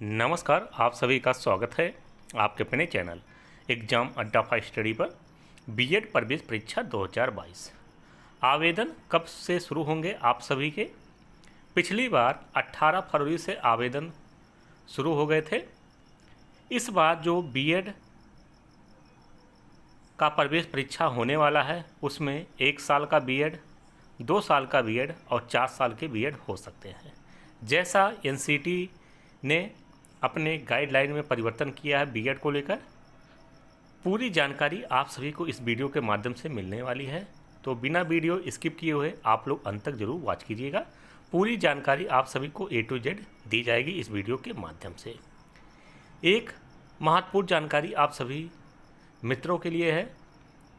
नमस्कार, आप सभी का स्वागत है आपके अपने चैनल एग्जाम अड्डा फॉर स्टडी पर बीएड प्रवेश परीक्षा 2022। आवेदन कब से शुरू होंगे आप सभी के? पिछली बार 18 फरवरी से आवेदन शुरू हो गए थे। इस बार जो बीएड का प्रवेश परीक्षा होने वाला है उसमें 1 साल का बीएड, 2 साल का बीएड और 4 साल के बीएड हो सकते हैं। जैसा एनसीटी ने अपने गाइडलाइन में परिवर्तन किया है बीएड को लेकर, पूरी जानकारी आप सभी को इस वीडियो के माध्यम से मिलने वाली है। तो बिना वीडियो स्किप किए हुए आप लोग अंत तक जरूर वॉच कीजिएगा। पूरी जानकारी आप सभी को A to Z दी जाएगी इस वीडियो के माध्यम से। एक महत्वपूर्ण जानकारी आप सभी मित्रों के लिए है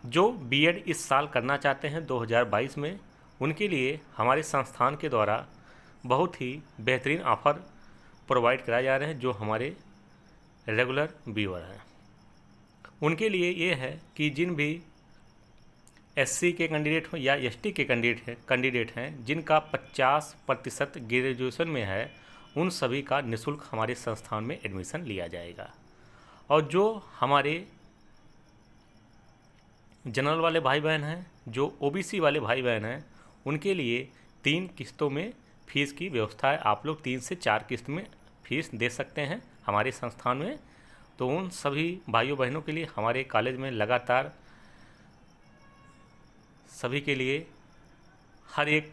जो बीएड इस साल करना चाहते हैं 2022 में। उनके लिए हमारे संस्थान के द्वारा बहुत ही बेहतरीन ऑफ़र प्रोवाइड कराए जा रहे हैं। जो हमारे रेगुलर व्यूअर हैं उनके लिए ये है कि जिन भी एससी के कैंडिडेट हो या एसटी के कैंडिडेट हैं जिनका 50% ग्रेजुएशन में है, उन सभी का निःशुल्क हमारे संस्थान में एडमिशन लिया जाएगा। और जो हमारे जनरल वाले भाई बहन हैं, जो ओबीसी वाले भाई बहन हैं, उनके लिए 3 किस्तों में फ़ीस की व्यवस्था है। आप लोग 3 से 4 किस्त में फ़ीस दे सकते हैं हमारे संस्थान में। तो उन सभी भाइयों बहनों के लिए हमारे कॉलेज में लगातार सभी के लिए हर एक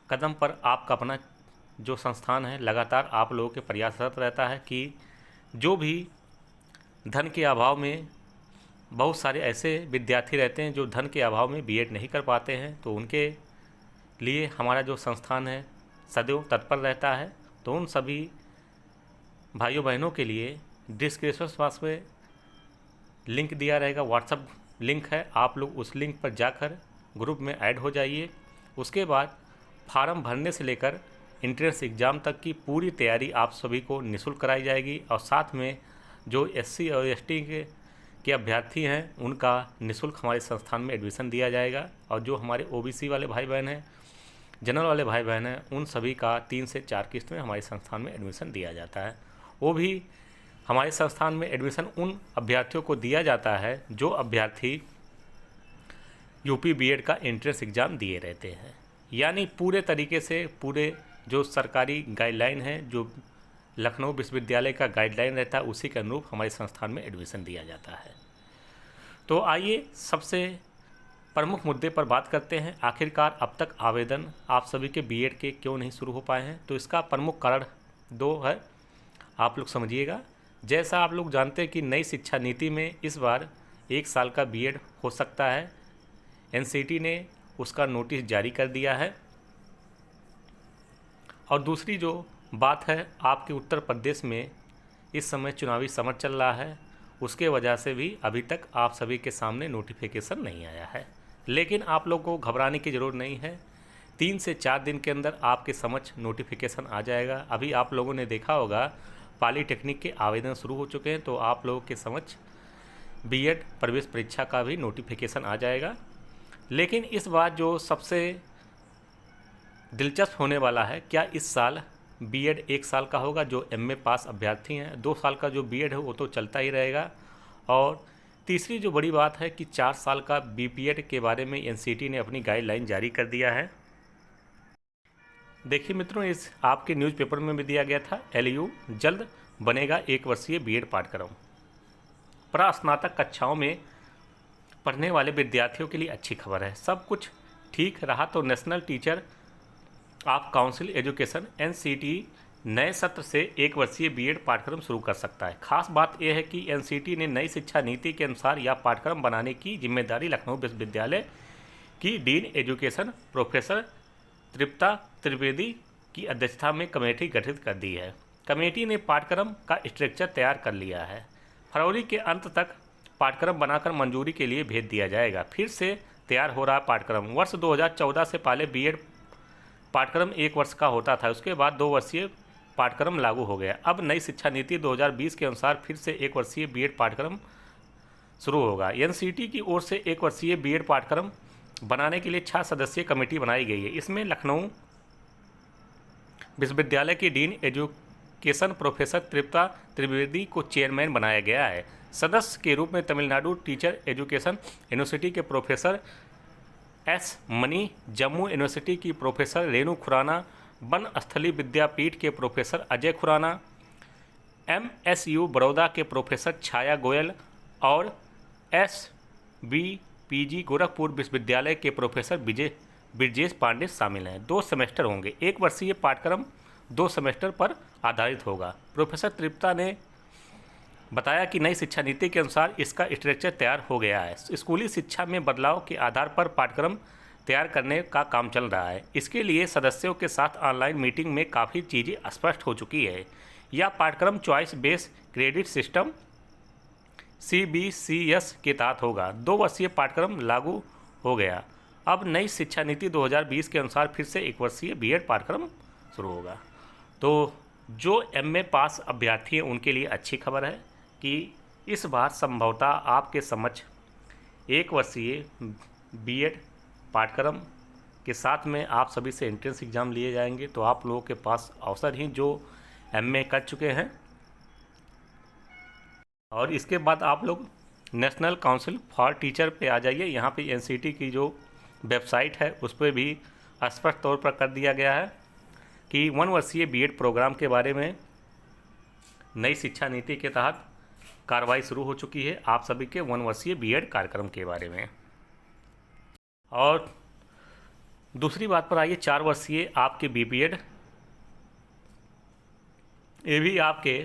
कदम पर आपका अपना जो संस्थान है लगातार आप लोगों के प्रयासरत रहता है कि जो भी धन के अभाव में, बहुत सारे ऐसे विद्यार्थी रहते हैं जो धन के अभाव में बीएड नहीं कर पाते हैं, तो उनके लिए हमारा जो संस्थान है सदैव तत्पर रहता है। तो उन सभी भाइयों बहनों के लिए डिस्क्रिप्शन बॉक्स में लिंक दिया रहेगा, व्हाट्सएप लिंक है। आप लोग उस लिंक पर जाकर ग्रुप में ऐड हो जाइए। उसके बाद फार्म भरने से लेकर एंट्रेंस एग्ज़ाम तक की पूरी तैयारी आप सभी को निःशुल्क कराई जाएगी। और साथ में जो एससी और एसटी के अभ्यर्थी हैं उनका निःशुल्क हमारे संस्थान में एडमिशन दिया जाएगा। और जो हमारे ओबीसी वाले भाई बहन हैं, जनरल वाले भाई बहन हैं, उन सभी का 3 से 4 किस्त में हमारे संस्थान में एडमिशन दिया जाता है। वो भी हमारे संस्थान में एडमिशन उन अभ्यर्थियों को दिया जाता है जो अभ्यर्थी यूपी बीएड का एंट्रेंस एग्ज़ाम दिए रहते हैं। यानी पूरे तरीके से पूरे जो सरकारी गाइडलाइन है, जो लखनऊ विश्वविद्यालय का गाइडलाइन रहता है, उसी के अनुरूप हमारे संस्थान में एडमिशन दिया जाता है। तो आइए सबसे प्रमुख मुद्दे पर बात करते हैं। आखिरकार अब तक आवेदन आप सभी के बीएड के क्यों नहीं शुरू हो पाए हैं? तो इसका प्रमुख कारण 2 है, आप लोग समझिएगा। जैसा आप लोग जानते हैं कि नई शिक्षा नीति में इस बार 1 साल का बीएड हो सकता है। एनसीटी ने उसका नोटिस जारी कर दिया है। और दूसरी जो बात है, आपके उत्तर प्रदेश में इस समय चुनावी समर चल रहा है, उसके वजह से भी अभी तक आप सभी के सामने नोटिफिकेशन नहीं आया है। लेकिन आप लोग को घबराने की ज़रूरत नहीं है। 3 से 4 दिन के अंदर आपके समक्ष नोटिफिकेशन आ जाएगा। अभी आप लोगों ने देखा होगा पॉलीटेक्निक के आवेदन शुरू हो चुके हैं, तो आप लोगों के समक्ष बीएड प्रवेश परीक्षा का भी नोटिफिकेशन आ जाएगा। लेकिन इस बार जो सबसे दिलचस्प होने वाला है, क्या इस साल बीएड 1 साल का होगा? जो एमए पास अभ्यर्थी हैं, 2 साल का जो बीएड है वो तो चलता ही रहेगा। और तीसरी जो बड़ी बात है कि 4 साल का बीपीएड के बारे में एनसीटी ने अपनी गाइडलाइन जारी कर दिया है। देखिए मित्रों, इस आपके न्यूज़पेपर में भी दिया गया था, एलयू जल्द बनेगा 1 वर्षीय बीएड पाठ्यक्रम। प्रास्नातक कक्षाओं में पढ़ने वाले विद्यार्थियों के लिए अच्छी खबर है। सब कुछ ठीक रहा तो national teacher of council education NCT नए सत्र से 1 वर्षीय बीएड पाठ्यक्रम शुरू कर सकता है। खास बात यह है कि एनसीटी ने नई शिक्षा नीति के अनुसार यह पाठ्यक्रम बनाने की जिम्मेदारी लखनऊ विश्वविद्यालय की डीन एजुकेशन प्रोफेसर तृप्ता त्रिवेदी की अध्यक्षता में कमेटी गठित कर दी है। कमेटी ने पाठ्यक्रम का स्ट्रक्चर तैयार कर लिया है। फरवरी के अंत तक पाठ्यक्रम बनाकर मंजूरी के लिए भेज दिया जाएगा। फिर से तैयार हो रहा पाठ्यक्रम। वर्ष 2014 से पहले बीएड पाठ्यक्रम 1 वर्ष का होता था, उसके बाद 2 वर्षीय पाठ्यक्रम लागू हो गया। अब नई शिक्षा नीति 2020 के अनुसार फिर से 1 वर्षीय बीएड पाठ्यक्रम शुरू होगा। एनसीटी की ओर से 1 वर्षीय बीएड पाठ्यक्रम बनाने के लिए 6 सदस्यीय कमेटी बनाई गई है। इसमें लखनऊ विश्वविद्यालय की डीन एजुकेशन प्रोफेसर तृप्ता त्रिवेदी को चेयरमैन बनाया गया है। सदस्य के रूप में तमिलनाडु टीचर एजुकेशन यूनिवर्सिटी के professor S money, Jammu university की प्रोफेसर रेणु खुराना, बनस्थली विद्यापीठ के प्रोफेसर अजय खुराना, MSU बड़ौदा के प्रोफेसर छाया गोयल और SVPG गोरखपुर विश्वविद्यालय के प्रोफेसर ब्रजेश पांडे शामिल हैं। 2 सेमेस्टर होंगे। 1 वर्षीय पाठ्यक्रम 2 सेमेस्टर पर आधारित होगा। प्रोफेसर तृप्ता ने बताया कि नई शिक्षा नीति के अनुसार इसका स्ट्रक्चर तैयार हो गया है। स्कूली शिक्षा में बदलाव के आधार पर पाठ्यक्रम तैयार करने का काम चल रहा है। इसके लिए सदस्यों के साथ ऑनलाइन मीटिंग में काफ़ी चीज़ें स्पष्ट हो चुकी है। यह पाठ्यक्रम choice based credit system CBCS के तहत होगा। 2 वर्षीय पाठ्यक्रम लागू हो गया। अब नई शिक्षा नीति 2020 के अनुसार फिर से 1 वर्षीय BEd पाठ्यक्रम शुरू होगा। तो जो MA पास अभ्यर्थी हैं उनके लिए अच्छी खबर है कि इस बार संभवतः आपके समक्ष 1 वर्षीय BEd पाठ्यक्रम के साथ में आप सभी से एंट्रेंस एग्ज़ाम लिए जाएंगे। तो आप लोगों के पास अवसर ही जो MA कर चुके हैं और इसके बाद आप लोग नेशनल काउंसिल फॉर टीचर पे आ जाइए। यहाँ पे NCT की जो वेबसाइट है उस पर भी स्पष्ट तौर पर कर दिया गया है कि 1 वर्षीय BEd प्रोग्राम के बारे में नई शिक्षा नीति के तहत कार्रवाई शुरू हो चुकी है। आप सभी के 1 वर्षीय BEd कार्यक्रम के बारे में। और दूसरी बात पर आइए, 4 वर्षीय आपके BPEd, ये भी आपके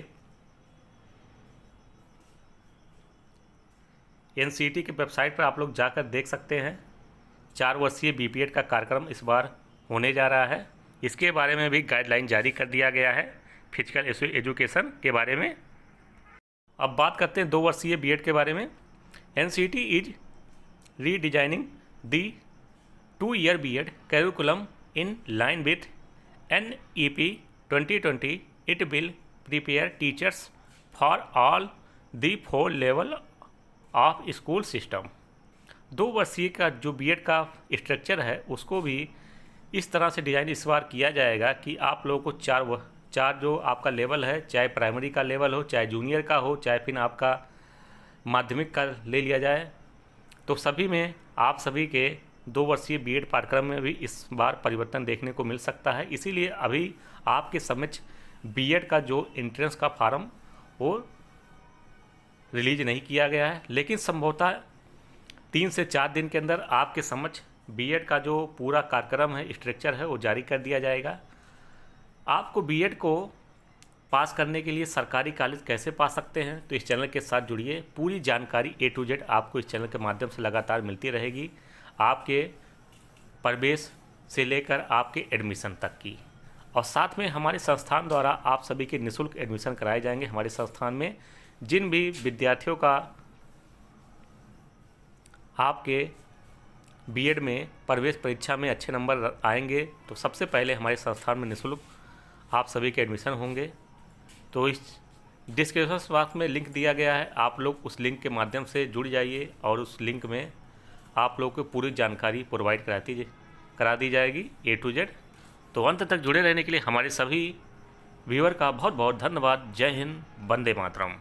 NCT की वेबसाइट पर आप लोग जाकर देख सकते हैं। 4 वर्षीय BPEd का कार्यक्रम इस बार होने जा रहा है। इसके बारे में भी गाइडलाइन जारी कर दिया गया है फिजिकल एजुकेशन के बारे में। अब बात करते हैं 2 वर्षीय BEd के बारे में। NCT is redesigning the 2-year BEd curriculum in line with NEP 2020. It will prepare teachers for all the 4 level of school system. 2 वर्षीय का जो BEd का स्ट्रक्चर है उसको भी इस तरह से डिज़ाइन इस बार किया जाएगा कि आप लोगों को चार जो आपका लेवल है, चाहे प्राइमरी का लेवल हो, चाहे जूनियर का हो, चाहे फिर आपका माध्यमिक का ले लिया जाए, तो सभी में आप सभी के 2 वर्षीय BEd पाठ्यक्रम में भी इस बार परिवर्तन देखने को मिल सकता है। इसीलिए अभी आपके समक्ष BEd का जो एंट्रेंस का फार्म वो रिलीज नहीं किया गया है, लेकिन संभवतः 3 से 4 दिन के अंदर आपके समक्ष BEd का जो पूरा कार्यक्रम है, स्ट्रक्चर है, वो जारी कर दिया जाएगा। आपको BEd को पास करने के लिए सरकारी कॉलेज कैसे पा सकते हैं, तो इस चैनल के साथ जुड़िए। पूरी जानकारी A to Z आपको इस चैनल के माध्यम से लगातार मिलती रहेगी, आपके प्रवेश से लेकर आपके एडमिशन तक की। और साथ में हमारे संस्थान द्वारा आप सभी के निःशुल्क एडमिशन कराए जाएंगे। हमारे संस्थान में जिन भी विद्यार्थियों का आपके BEd में प्रवेश परीक्षा में अच्छे नंबर आएंगे तो सबसे पहले हमारे संस्थान में निःशुल्क आप सभी के एडमिशन होंगे। तो इस डिस्क्रिप्शन बॉक्स में लिंक दिया गया है, आप लोग उस लिंक के माध्यम से जुड़ जाइए और उस लिंक में आप लोग को पूरी जानकारी प्रोवाइड करा दी जाएगी A to Z। तो अंत तक जुड़े रहने के लिए हमारे सभी व्यूअर का बहुत बहुत धन्यवाद। जय हिंद, वंदे मातरम।